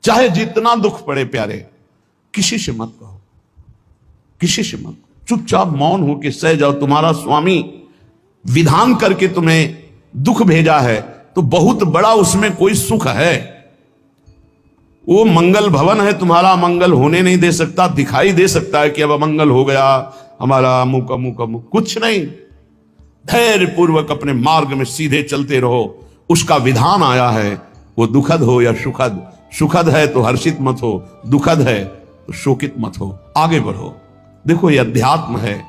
चाहे जितना दुख पड़े प्यारे, किसी से मत कहो, किसी से मत, चुपचाप मौन होकर सह जाओ। तुम्हारा स्वामी विधान करके तुम्हें दुख भेजा है तो बहुत बड़ा उसमें कोई सुख है। वो मंगल भवन है, तुम्हारा मंगल होने नहीं दे सकता। दिखाई दे सकता है कि अब अमंगल हो गया हमारा, अमुक अमुक अमुक, कुछ नहीं। धैर्य पूर्वक अपने मार्ग में सीधे चलते रहो। उसका विधान आया है, वो दुखद हो या सुखद, सुखद है तो हर्षित मत हो, दुखद है तो शोकित मत हो, आगे बढ़ो। देखो ये अध्यात्म है,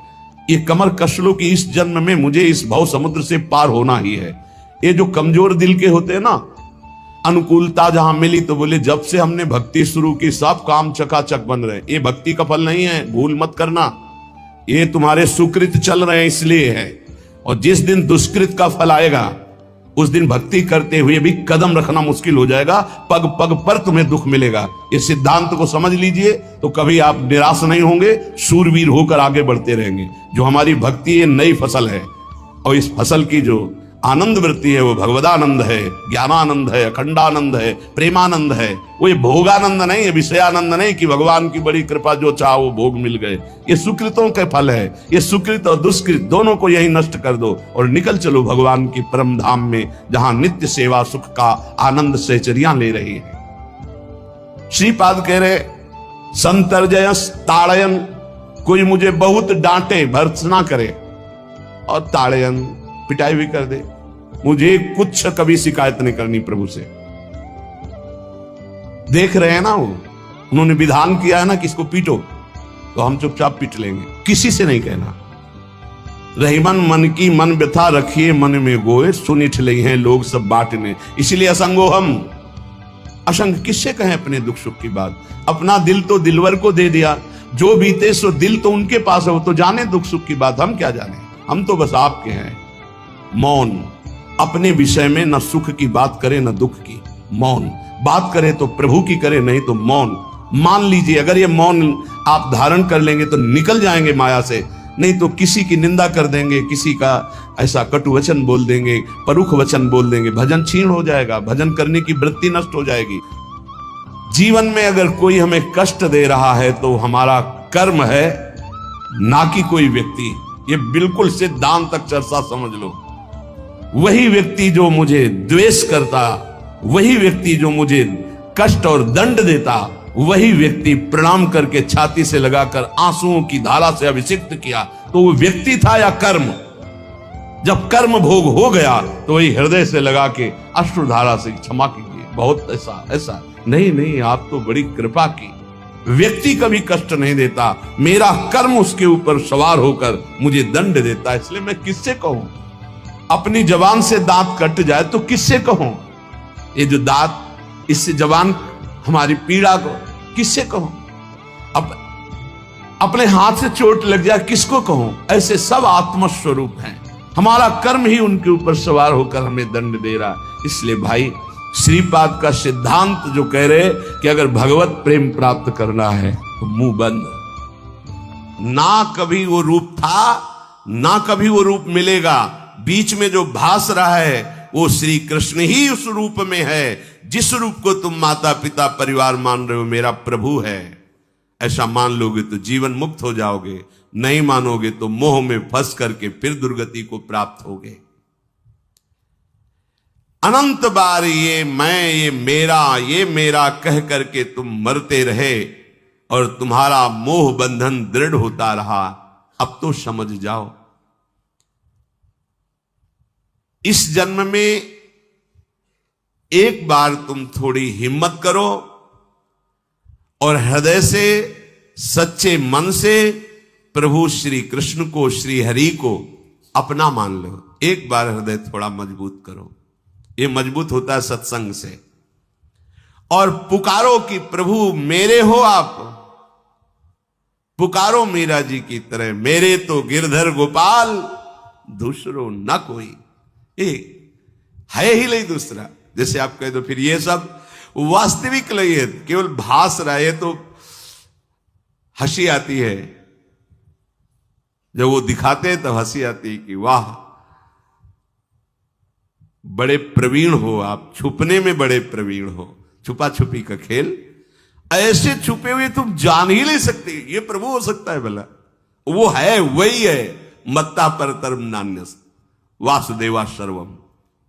ये कमर कस लो कि इस जन्म में मुझे इस भव समुद्र से पार होना ही है। ये जो कमजोर दिल के होते हैं ना, अनुकूलता जहां मिली तो बोले जब से हमने भक्ति शुरू की सब काम चकाचक बन रहे। ये भक्ति का फल नहीं है, भूल मत करना। ये तुम्हारे सुकृत चल रहे हैं इसलिए है। और जिस दिन दुष्कृत का फल आएगा उस दिन भक्ति करते हुए भी कदम रखना मुश्किल हो जाएगा, पग पग पर तुम्हें दुख मिलेगा। इस सिद्धांत को समझ लीजिए तो कभी आप निराश नहीं होंगे, शूरवीर होकर आगे बढ़ते रहेंगे। जो हमारी भक्ति ये नई फसल है, और इस फसल की जो आनंद वृत्ति है वो भगवदानंद है, ज्ञानानंद है, अखंडानंद है, प्रेमानंद है। वो ये भोगानंद नहीं है, विषयानंद नहीं कि भगवान की बड़ी कृपा जो चाह वो भोग मिल गए। ये सुकृतों के फल है। ये सुकृत और दुष्कृत दोनों को यही नष्ट कर दो और निकल चलो भगवान की परम धाम में, जहां नित्य सेवा सुख का आनंद सहचरियां ले रही है। श्रीपाद कह रहे संतर्जयस ताड़यन, कोई मुझे बहुत डांटे भर्त्सना करे और ताड़यन पिटाई भी कर दे, मुझे कुछ कभी शिकायत नहीं करनी प्रभु से। देख रहे हैं ना, वो उन्होंने विधान किया है ना कि इसको पीटो, तो हम चुपचाप पीट लेंगे, किसी से नहीं कहना। रहीमन मन की मन व्यथा रखिए मन में गोए, सुनिठ ले हैं लोग सब बांटने। इसलिए असंगो हम, असंग किससे कहें अपने दुख सुख की बात। अपना दिल तो दिलवर को दे दिया, जो बीते सो दिल तो उनके पास है, वो तो जाने दुख सुख की बात, हम क्या जाने। हम तो बस आपके हैं। मौन, अपने विषय में न सुख की बात करे न दुख की। मौन बात करे तो प्रभु की करे, नहीं तो मौन। मान लीजिए अगर ये मौन आप धारण कर लेंगे तो निकल जाएंगे माया से, नहीं तो किसी की निंदा कर देंगे, किसी का ऐसा कटु वचन बोल देंगे, परुख वचन बोल देंगे, भजन छीण हो जाएगा, भजन करने की वृत्ति नष्ट हो जाएगी। जीवन में अगर कोई हमें कष्ट दे रहा है तो हमारा कर्म है, ना कि कोई व्यक्ति। ये बिल्कुल सिद्धांत तक चर्चा समझ लो। वही व्यक्ति जो मुझे द्वेष करता, वही व्यक्ति जो मुझे कष्ट और दंड देता, वही व्यक्ति प्रणाम करके छाती से लगाकर आंसुओं की धारा से अभिषिक्त किया, तो वो व्यक्ति था या कर्म। जब कर्म भोग हो गया तो वही हृदय से लगा के अश्रुधारा से क्षमा कीजिए, बहुत ऐसा ऐसा नहीं, आप तो बड़ी कृपा की। व्यक्ति कभी कष्ट नहीं देता, मेरा कर्म उसके ऊपर सवार होकर मुझे दंड देता, इसलिए मैं किससे कहूं। अपनी जबान से दांत कट जाए तो किससे कहूं। ये जो दांत, इससे जबान हमारी पीड़ा को किससे कहूं। अपने हाथ से चोट लग जाए किसको कहूं। ऐसे सब आत्मस्वरूप हैं, हमारा कर्म ही उनके ऊपर सवार होकर हमें दंड दे रहा। इसलिए भाई श्रीपाद का सिद्धांत जो कह रहे कि अगर भगवत प्रेम प्राप्त करना है तो मुंह बंद। ना कभी वो रूप था, ना कभी वो रूप मिलेगा। बीच में जो भास रहा है वो श्री कृष्ण ही उस रूप में है। जिस रूप को तुम माता पिता परिवार मान रहे हो मेरा प्रभु है, ऐसा मान लोगे तो जीवन मुक्त हो जाओगे। नहीं मानोगे तो मोह में फंस करके फिर दुर्गति को प्राप्त होगे। अनंत बार ये मैं, ये मेरा कह करके तुम मरते रहे और तुम्हारा मोह बंधन दृढ़ होता रहा। अब तो समझ जाओ, इस जन्म में एक बार तुम थोड़ी हिम्मत करो और हृदय से, सच्चे मन से प्रभु श्री कृष्ण को, श्री हरि को अपना मान लो। एक बार हृदय थोड़ा मजबूत करो। ये मजबूत होता है सत्संग से। और पुकारो कि प्रभु मेरे हो आप, पुकारो मीरा जी की तरह, मेरे तो गिरधर गोपाल दूसरो न कोई। ये है ही नहीं दूसरा। जैसे आप कह दो फिर ये सब वास्तविक नहीं है, केवल भास रहा है। तो हंसी आती है जब वो दिखाते हैं, तब हंसी आती है कि वाह बड़े प्रवीण हो आप, छुपने में बड़े प्रवीण हो। छुपा छुपी का खेल ऐसे छुपे हुए तुम जान ही नहीं सकते ये प्रभु हो सकता है भला। वो है, वही है। मत्ता पर तरम नान्यस वासुदेवा सर्वम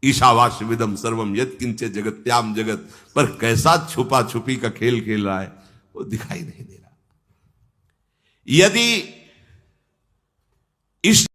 ईशावास्य विदम सर्वम यत् किंचे जगत्याम जगत। पर कैसा छुपा छुपी का खेल खेल रहा है वो दिखाई नहीं दे रहा। यदि इस